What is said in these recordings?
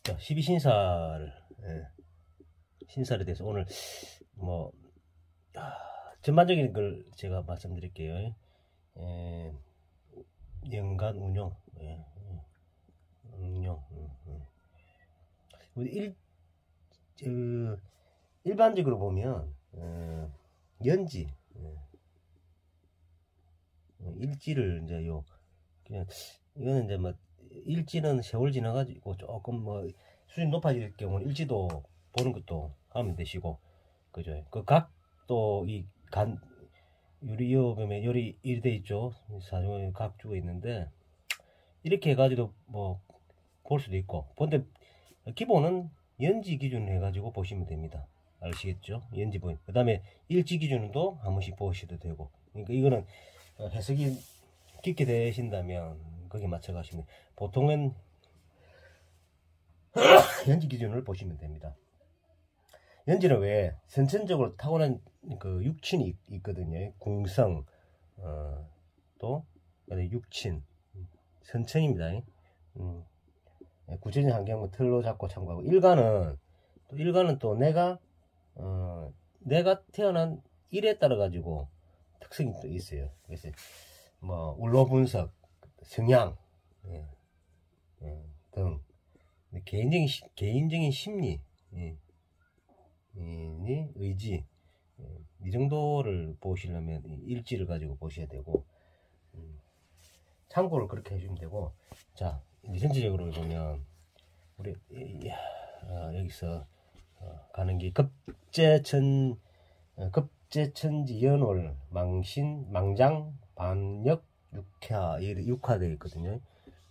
자, 12신사를 신사에 대해서 오늘 뭐 전반적인 걸 제가 말씀드릴게요. 연간 운용, 일반적으로 보면 연지, 일지를 이제 그냥 이거는 이제 뭐 일지는 세월 지나가지고 조금 뭐 수준 높아질 경우는 일지도 보는 것도 하면 되시고, 그죠? 그 각도 이 유리이오금에 요리 이돼 있죠. 사정에 각주가 있는데 이렇게 해가지고 뭐 볼 수도 있고, 근데 기본은 연지 기준으로 해가지고 보시면 됩니다. 아시겠죠? 연지 보인. 그 다음에 일지 기준으로도 한 번씩 보셔도 되고. 그러니까 이거는 해석이 깊게 되신다면 거기에 맞춰 가시면, 보통은 연지 기준을 보시면 됩니다. 연지는 왜 선천적으로 타고난 그 육친이 있거든요. 궁성, 또 육친, 선천입니다. 구체적인 환경은 틀로 잡고 참고하고, 일간은 또 내가 태어난 일에 따라 가지고 특성이 또 있어요. 그래서 뭐 울로 분석, 성향 등 개인적인 심리, 의지, 이 정도를 보시려면 일지를 가지고 보셔야 되고, 참고를 그렇게 해주면 되고. 자, 이제 전체적으로 보면 우리 여기서 가는 게 급제천지 연월 망신 망장 반역 육화되어 있거든요.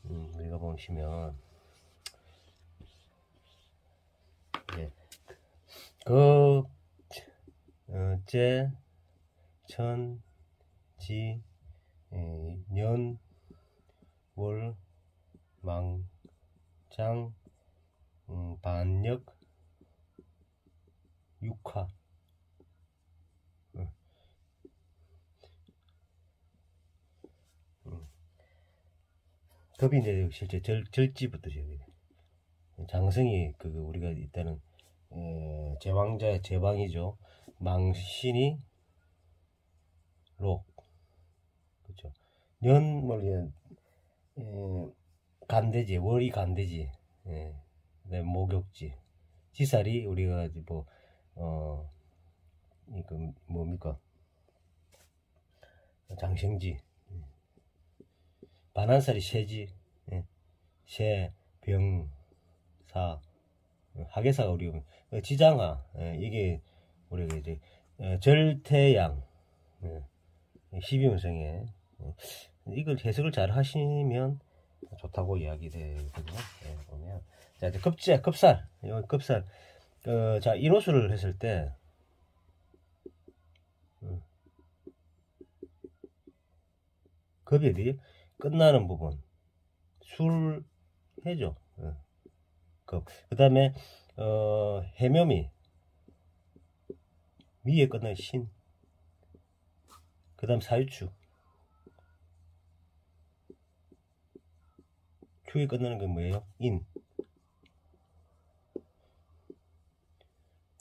우리가 보시면 급제천지 연월 망장 반역 육화. 급이 이제 실제 절지부터 시작해요. 장성이 우리가 일단은 제왕자의 제왕이죠. 망신이 록, 그렇죠. 년월 간대지, 월이 간대지, 목욕지, 지살이 우리가 이거 뭡니까? 장생지, 반한살이 쇠지, 쇠, 병, 사, 하계사가 우리 지장하, 이게 우리가 이제 절태양, 12운성에 이걸 해석을 잘 하시면 좋다고 이야기되거든요. 보면 자, 이제 급살, 급살. 자, 인호수를 했을 때 급이 어디 끝나는 부분 술 해죠. 그 다음에 해묘미 위에 끝나는 신, 그 다음 사유축, 축에 끝나는 게 뭐예요? 인,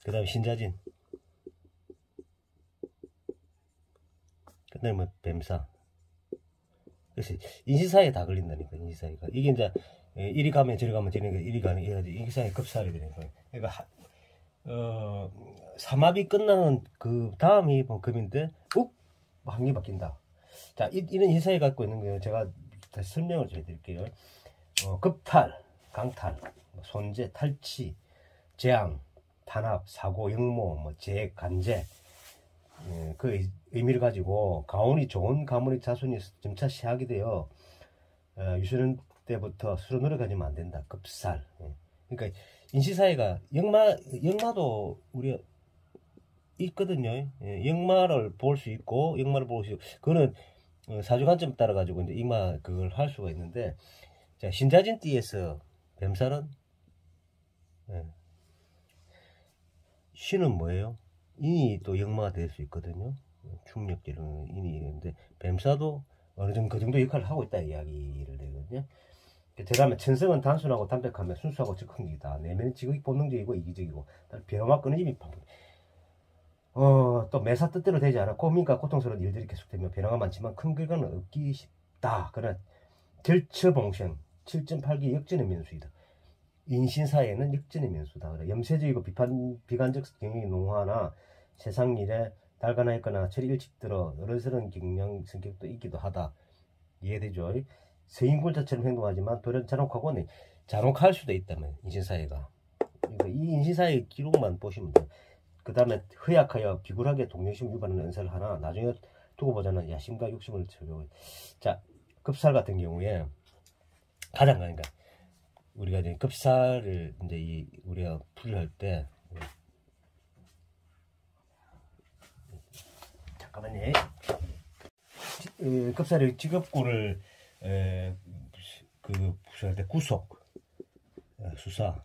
그 다음 신자진, 끝나는 뭐 뱀사. 그래서 인시사에 다 걸린다니까. 인시사가 이게 이제 이리 가면 저리 가면 저리 이리 가는 인시사에 급살이 되는 거예요. 그러니까 삼합이 끝나는 그 다음이 금인데 환경이 바뀐다. 자, 이런 인사에 갖고 있는 거예요. 제가 다시 설명을 좀 해드릴게요. 급탈, 강탈, 손재, 탈취, 재앙, 탄압, 사고, 역모, 뭐 재, 간재, 그 의미를 가지고 가운이 좋은 가문의 자손이 점차 시작이 되어 유소년 때부터 스스로 노력하지면 안 된다. 급살. 그러니까 인시사회가 역마도 우리가 있거든요. 역마를 볼 수 있고 역마를 볼 수 있고, 그거는 사주 관점 따라 가지고 이제 역마 그걸 할 수가 있는데, 자, 신자진 띠에서 뱀살은 신은 뭐예요? 인이 또 역마가 될 수 있거든요. 충력지는 인이 있는데 뱀사도 어느 정도 그 정도 역할을 하고 있다 이야기를 되거든요. 제가 천성은 단순하고 담백하며 순수하고 즉흥적이다. 내면은 지극히 본능적이고 이기적이고 변화와 끊어짐이 또 매사 뜻대로 되지 않아 고민과 고통스러운 일들이 계속되며 변화가 많지만 큰 결과는 얻기 쉽다. 그러나 절처봉생 7.8기 역전의 면수이다. 인신사회는 역전의 면수다. 그래. 염세적이고 비관적 경영이 농후하나 세상 일에 달관하였거나 철이 일찍 들어 어른스러운 경영 성격도 있기도 하다. 이해되죠? 서인굴자처럼 행동하지만 돌연 잔혹하고 잔혹할 수도 있다면 인신사회가. 그러니까 이 인신사회 기록만 보시면 돼요. 그 다음에 허약하여 비굴하게 동정심 유발하는 연설을 하나 나중에 두고 보자는 야심과 욕심을 적용해. 자, 급살 같은 경우에 가장 그러니까 우리가 이제 급살을 이제 우리가 풀이할 때 잠깐만요. 급살의 직업군을 부수할 때 구속, 수사,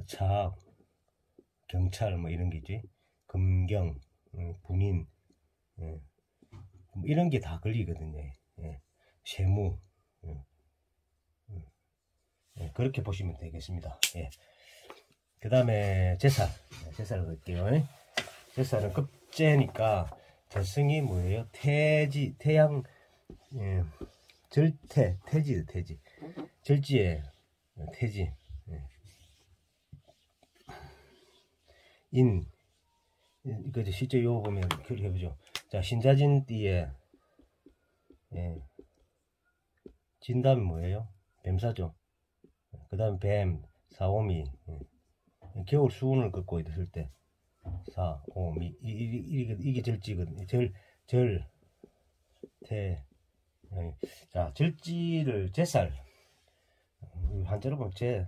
차악, 경찰 뭐 이런 게 있지. 검경, 군인 뭐 이런 게 다 걸리거든요. 세무 그렇게 보시면 되겠습니다. 그 다음에 제살을 볼게요. 제살은 급제니까 절성이 뭐예요? 태양 태지 절지의 태지 이거 실제 요거 보면 교리해보죠. 자, 신자진띠에 진담이 뭐예요? 뱀사죠. 그 다음 뱀, 사오미 겨울 수운을 긋고 있을 때 사오미 이게 절지거든요. 자, 절지를 제살 한자로 보면 제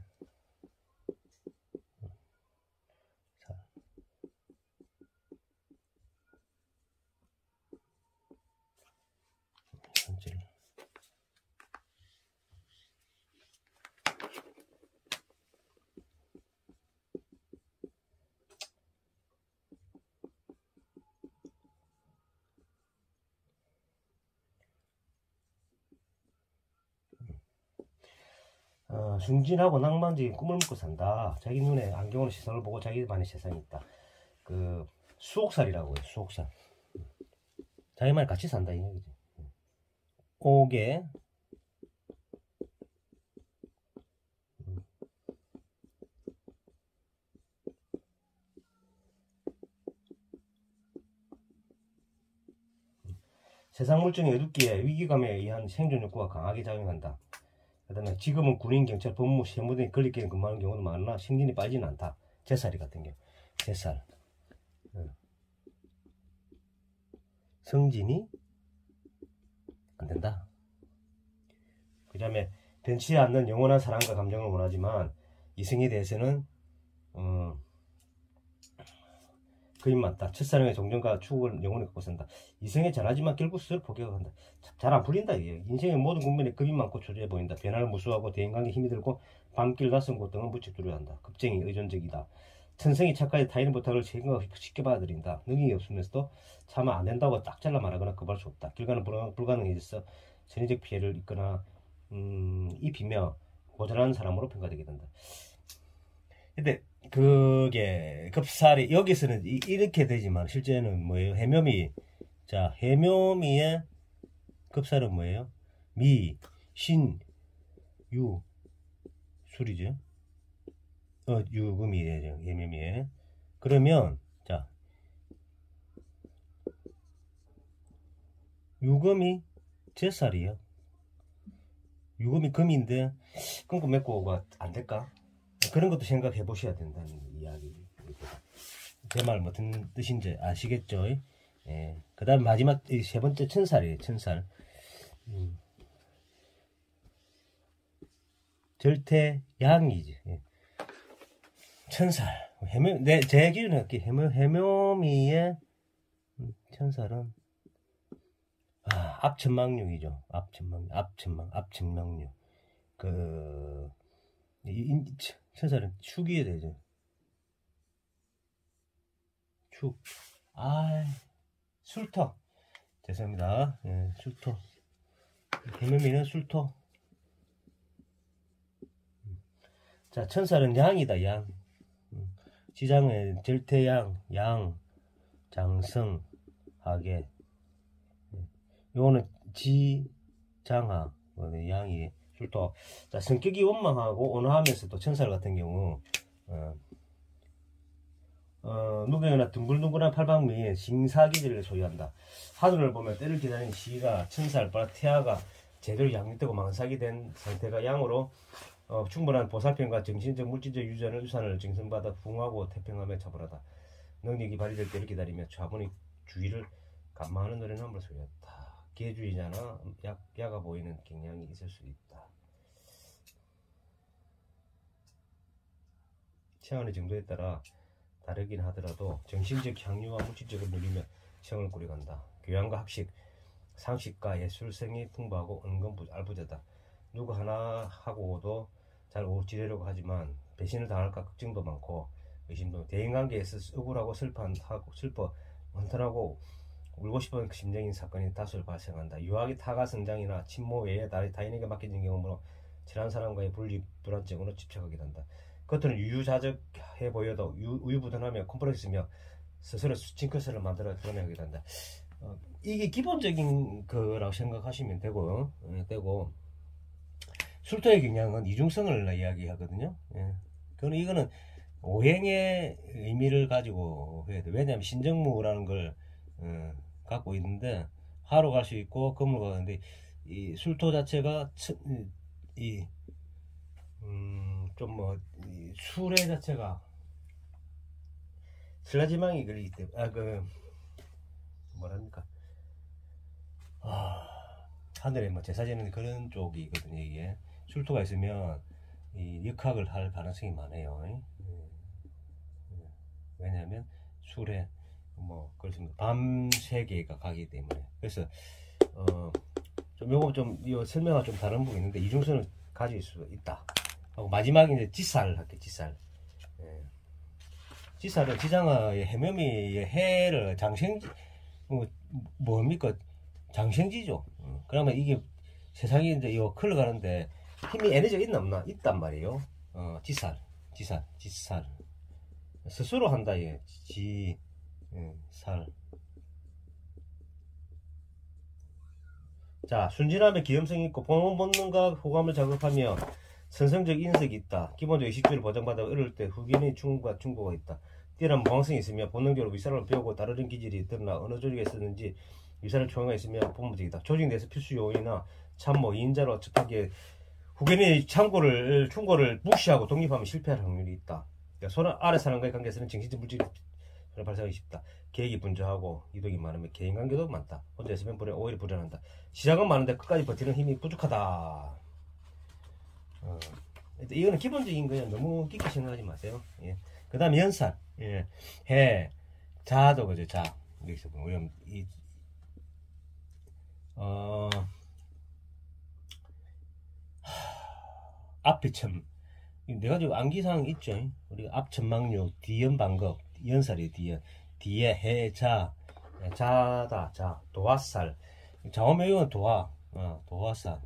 순진하고 낭만적인 꿈을 먹고 산다. 자기 눈에 안경으로 시선을 보고 자기만의 세상이 있다. 그 수옥살이라고 해요. 수옥살. 자기만이 같이 산다 이 얘기지. 옥에 세상 물정이 어둡기에 위기감에 의한 생존 욕구가 강하게 작용한다. 그 다음에 지금은 군인, 경찰, 법무, 세무 등이 권리기에 근무하는 경우도 많으나 신진이 빠지는 않다. 제살이 같은 경우. 제살. 성진이 안 된다. 그 다음에 변치 않는 영원한 사랑과 감정을 원하지만 이성에 대해서는 그림 맞다. 첫사랑의 정정과 추억을 영원히 갖고 산다. 이성에 잘하지만 결국 스스로 포기한다. 잘 안 풀린다. 이게. 인생의 모든 국면에 급이 많고 초조해 보인다. 변화를 무수하고 대인관계에 힘이 들고 밤길 낯선 곳 등은 무척 두려워한다. 급쟁이 의존적이다. 천성이 착하게 타인의 부탁을 쉽게 받아들인다. 능력이 없으면서도 차마 안 된다고 딱 잘라 말하거나 거부할 수 없다. 결과는 불가능해져서 선의적 피해를 입거나 입히며 고전한 사람으로 평가되게 된다. 근데 그게 급살이 여기서는 이렇게 되지만 실제는 뭐예요? 해묘미. 자, 해묘미의 급살은 뭐예요? 미, 신, 유, 술이죠. 유금이에요. 해묘미에. 그러면 자, 유금이 제살이에요. 유금이 금인데 끊고 맺고가 안 될까? 그런 것도 생각해 보셔야 된다는 이야기. 제 말 무슨 뜻인지 아시겠죠? 그 다음 마지막 세 번째 천살이에요. 천살. 절태양이지. 천살. 제 기준에 해묘미의 천살은 압천망룡이죠. 압천망룡. 천살은 축이어야 되죠. 축. 술토. 죄송합니다. 술토. 해묘미는 술토. 자, 천살은 양이다, 양. 지장에 절태양, 양, 장성, 하계. 요거는 지장하, 양이 술토. 자, 성격이 원망하고 온화하면서도 천살 같은 경우, 누구나 둥글둥글한 팔방미에 싱사기질을 소유한다. 하늘을 보면 때를 기다리는 시가 천살, 바라티아가 제대로 양육되고 망삭이 된 상태가 양으로 충분한 보살핌과 정신적 물질적 유산을 증성받아 풍하고 태평함에 차분하다. 능력이 발휘될 때를 기다리며 차분히 주의를 감마하는 노래나무를 소유했다. 개주의자나 야가 보이는 경향이 있을 수 있다. 체온의 정도에 따라 다르긴 하더라도 정신적 향유와 물질적을 누리며 청을 꾸려간다. 교양과 학식, 상식과 예술성이 풍부하고 은근 알부자다. 누구 하나 하고도 잘 지내려고 하지만 배신을 당할까 걱정도 많고 의심도. 대인관계에서 억울하고 슬퍼 원탄하고 울고 싶은 심정인 사건이 다수 발생한다. 유학의 타가 성장이나 친모 외에 타인에게 맡겨진 경험으로 친한 사람과의 분리 불안증으로 집착하게 된다. 겉으로는 유유자적해 보여도 우유부단하며 콤플렉스며 스스로 징크스를 만들어 드러내게 된다. 이게 기본적인 거라고 생각하시면 되고, 술토의 경향은 이중성을 이야기하거든요. 이거는 오행의 의미를 가지고 해야 돼. 왜냐하면 신정무라는 걸 갖고 있는데 화로 갈 수 있고 금으로 가는데 이 술토 자체가 술의 자체가 신라지망이 그리기 때문에 뭐랍니까, 하늘에 뭐 제사 지는 그런 쪽이거든요. 이게 술토가 있으면 이 역학을 할 가능성이 많아요. 왜냐하면 술에 그렇습니다. 밤 세계가 가기 때문에. 그래서 이 설명과 좀 다른 부분이 있는데 이중성을 가질 수 있다. 하고 마지막에 이제 지살 할게. 지살. 지살은 지장의 해묘미의 해를 장생지 뭡니까? 장생지죠. 그러면 이게 세상이 이제 이거 흘러가는데 힘이 에너지가 있나 없나? 있단 말이에요. 지살. 스스로 한다. 예. 살. 자, 순진함에 기염성이 있고 본능과 호감을 작업하며 선성적 인색이 있다. 기본적 의식주를 보장받아 어릴 때 후견의 충고가 있다. 뛰어난 모항성이 있으며 본능적으로 위사람을 배우고 다루는 기질이 드러나 어느 조직에 있었는지 위사를 총회가 있으며 본무적이다. 조직 내에서 필수 요인이나 참모, 2인자로 접하기에 후견의 충고를 무시하고 독립하면 실패할 확률이 있다. 그러니까 손 아래 사람과의 관계에서는 정신적 물질이 발생하기 쉽다. 계획이 분주하고 이동이 많으면 개인관계도 많다. 혼자 있으면 오히려 불안한다. 시작은 많은데 끝까지 버티는 힘이 부족하다. 이거는 기본적인 거예요. 너무 깊게 생각하지 마세요. 예. 그 다음에 연살. 예. 해, 자도 그죠. 자. 여기서 보면 앞에 참 내가 지금 암기사항 있죠. 우리가 앞천막류, 뒤연 방법, 연살이 뒤에 해, 자다, 도화살. 자오매우는 도화살.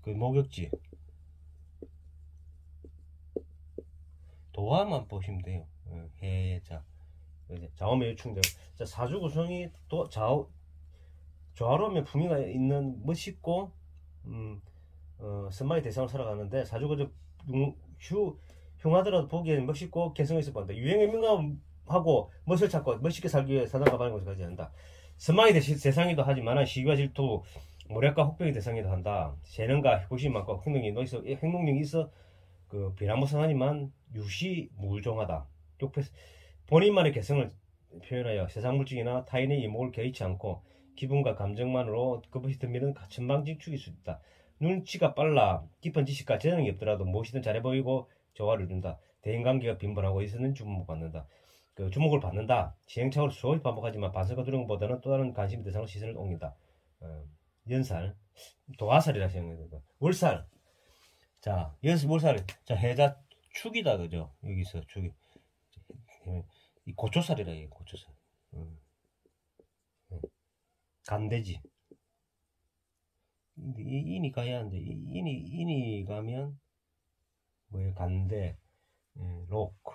그 목욕지. 도화만 보시면 돼요. 해, 자오매우 충전. 자, 사주 구성이 좌우하면 품위가 있는 멋있고, 선망의 대상을 살아가는데 사주가 흉하더라도 보기에는 멋있고 개성이 있을 법한다. 유행에 민감하고 멋을 찾고 멋있게 살기 위해 사단과 반의 것을 가져야 한다. 선망의 대상이기도 하지만 시기와 질투, 모략과 혹병의 대상이기도 한다. 재능과 호심이 많고 행동력이 있어 비난무쌍하지만 유시무종하다. 본인만의 개성을 표현하여 세상 물질이나 타인의 이목을 개의치 않고 기분과 감정만으로 그것이 덤비는 천방지축일 수 있다. 눈치가 빨라 깊은 지식과 재능이 없더라도 무엇이든 잘해 보이고 조화를 이룬다. 대인관계가 빈번하고 있어는 주목받는다. 주목을 받는다. 시행착오를 수없이 반복하지만 반성과 두려움보다는 또 다른 관심 대상으로 시선을 옮긴다. 연살, 도화살이라 생각해야 된다. 월살. 자, 월살. 자, 해자 축이다, 그죠? 여기서 축이. 이 고초살이라 해요, 고초살. 간대지. 인이 가야 하는데 인이 가면 간대, 로크,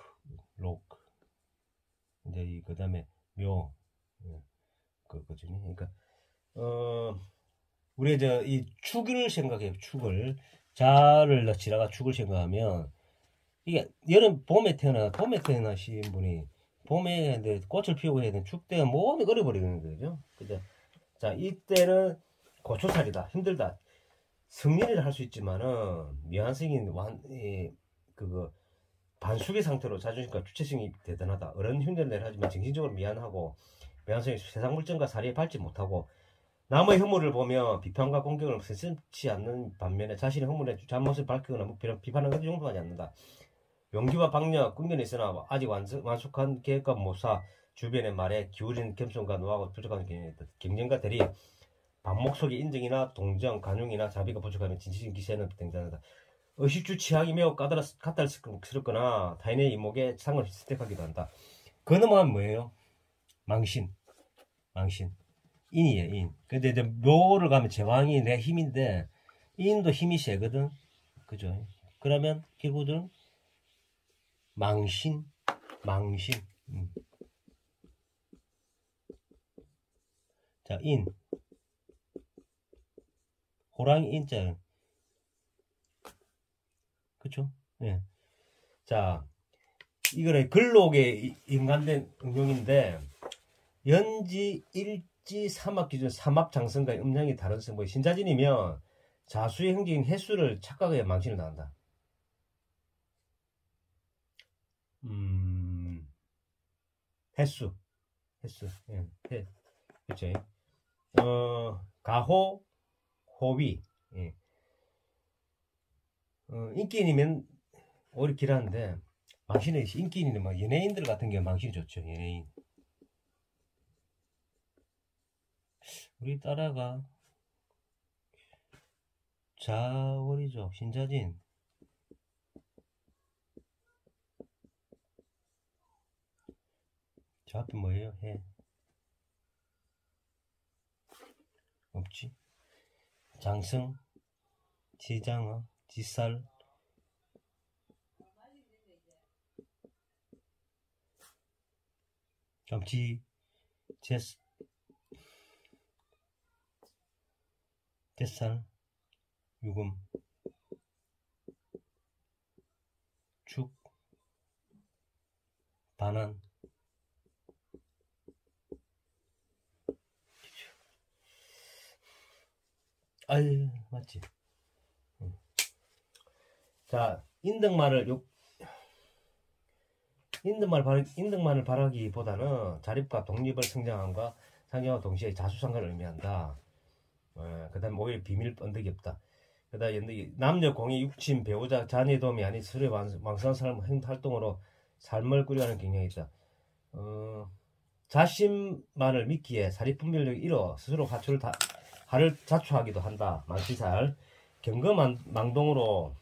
이제 그 다음에 묘, 그거지. 그러니까 우리 이 축을 생각해요. 축을 자를 지나가 축을 생각하면 이게 봄에 태어나신 분이 봄에 꽃을 피우고 해야 되는 축 때가 몸이 얼어버리는 거죠. 그죠? 자, 이때는 고초살이다, 힘들다. 승리를 할 수 있지만은 미완성인 그거 반숙의 상태로 자존심과 주체성이 대단하다. 어른 흉내를 하지만 정신적으로 미안하고 미완성이 세상 물정과 사리에 밟지 못하고 남의 허물을 보며 비판과 공격을 스스치 않는 반면에 자신의 허물에 잘못을 밝히거나 비판하는 것도 용서하지 않는다. 용기와 박력, 끈기는 있으나 아직 완숙한 계획과 모사, 주변의 말에 기울인 겸손과 노하고 부족한 경쟁과 대리, 반목 속의 인정이나 동정, 간용이나 자비가 부족하면 진실인 기세는 등장한다. 의식주 취향이 매우 까다롭거나 타인의 이목에 상을 선택하기도 한다. 그 넘어가면 뭐예요? 망신. 인이에요, 인. 근데 이제 묘를 가면 제왕이 내 힘인데, 인도 힘이 세거든. 그죠? 그러면 결국은 망신. 자, 인. 호랑이 인자. 그쵸? 예. 자, 이거는 글록에 인간된 응용인데, 연지, 일지, 삼합 기준, 삼합장성과의 음량이 다른 성분이 신자진이면 자수의 행적인 횟수를 착각해 망신을 당한다. 횟수. 예. 그쵸? 가호, 호위. 예. 인기인이면 오히려 길하는데, 망신은 인기인이면 막 연예인들 같은 경우 망신이 좋죠, 연예인. 우리 딸아가 자월이죠, 신자진. 저 앞에 뭐예요? 해. 없지. 장승, 지장어, 지살. 뱃살, 유금, 축, 반환. 아유, 맞지. 자, 인등만을 바라기보다는 자립과 독립을 성장함과 상경과 동시에 자수성가를 의미한다. 그 다음에 오히려 비밀 언덕이 없다. 그 다음에 남녀 공의 육친 배우자 자녀의 도움이 아닌 스스로의 왕성한 삶 활동으로 삶을 꾸려가는 경향이 있다. 자신만을 믿기에 사리분별력이 일어 스스로 하를 자초하기도 한다. 만시살 경거망동으로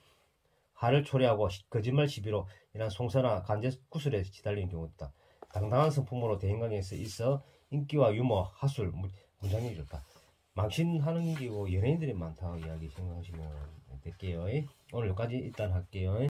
하를 초래하고 거짓말 시비로 이런 송사나 간제 구술에 시달리는 경우도 있다. 당당한 성품으로 대인관계에서 있어 인기와 유머, 하술, 문장력이 좋다. 망신하는 게고 연예인들이 많다고 이야기 생각하시면 될게요. 오늘 여기까지 일단 할게요.